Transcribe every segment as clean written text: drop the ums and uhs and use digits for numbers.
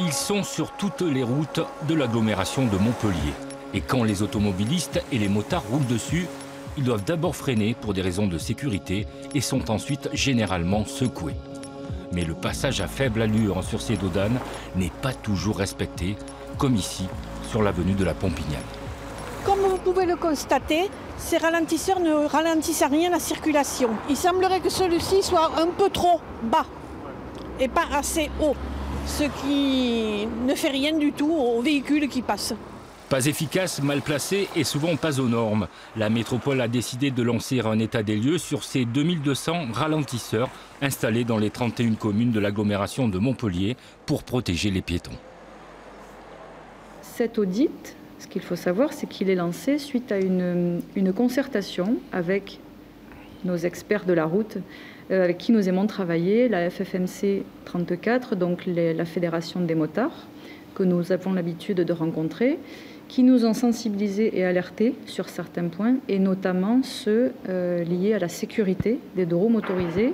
Ils sont sur toutes les routes de l'agglomération de Montpellier. Et quand les automobilistes et les motards roulent dessus, ils doivent d'abord freiner pour des raisons de sécurité et sont ensuite généralement secoués. Mais le passage à faible allure sur ces dos d'âne n'est pas toujours respecté, comme ici, sur l'avenue de la Pompignane. Comme vous pouvez le constater, ces ralentisseurs ne ralentissent à rien la circulation. Il semblerait que celui-ci soit un peu trop bas et pas assez haut, ce qui ne fait rien du tout aux véhicules qui passent. Pas efficace, mal placé et souvent pas aux normes. La métropole a décidé de lancer un état des lieux sur ces 2200 ralentisseurs installés dans les 31 communes de l'agglomération de Montpellier pour protéger les piétons. Cet audit, ce qu'il faut savoir, c'est qu'il est lancé suite à une concertation avec nos experts de la route, avec qui nous aimons travailler, la FFMC 34, donc la Fédération des motards, que nous avons l'habitude de rencontrer, qui nous ont sensibilisés et alertés sur certains points, et notamment ceux liés à la sécurité des deux roues motorisés,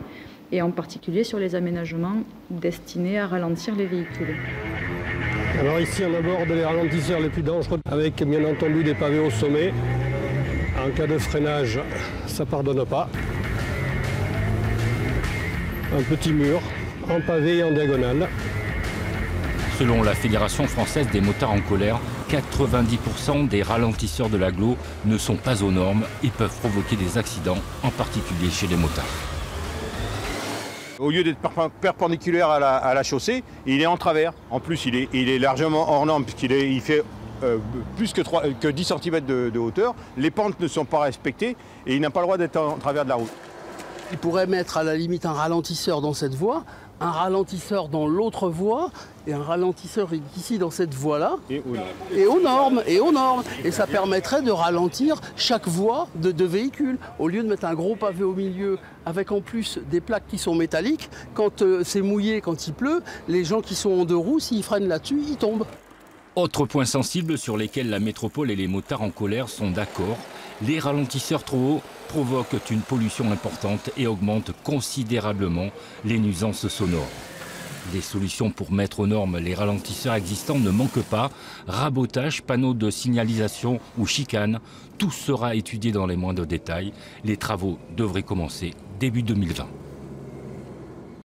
et en particulier sur les aménagements destinés à ralentir les véhicules. Alors ici on aborde les ralentisseurs les plus dangereux avec bien entendu des pavés au sommet. En cas de freinage, ça ne pardonne pas. Un petit mur en pavé et en diagonale. Selon la Fédération française des motards en colère, 90% des ralentisseurs de l'agglo ne sont pas aux normes et peuvent provoquer des accidents, en particulier chez les motards. Au lieu d'être perpendiculaire à la chaussée, il est en travers. En plus, il est largement hors norme puisqu'il fait plus que 10 cm de hauteur. Les pentes ne sont pas respectées et il n'a pas le droit d'être en travers de la route. Il pourrait mettre à la limite un ralentisseur dans cette voie, un ralentisseur dans l'autre voie et un ralentisseur ici dans cette voie-là. Et aux normes. Et ça permettrait de ralentir chaque voie de véhicule. Au lieu de mettre un gros pavé au milieu avec en plus des plaques qui sont métalliques, quand c'est mouillé, quand il pleut, les gens qui sont en deux roues, s'ils freinent là-dessus, ils tombent. Autre point sensible sur lesquels la métropole et les motards en colère sont d'accord, les ralentisseurs trop hauts provoquent une pollution importante et augmentent considérablement les nuisances sonores. Des solutions pour mettre aux normes les ralentisseurs existants ne manquent pas. Rabotage, panneaux de signalisation ou chicanes, tout sera étudié dans les moindres détails. Les travaux devraient commencer début 2020.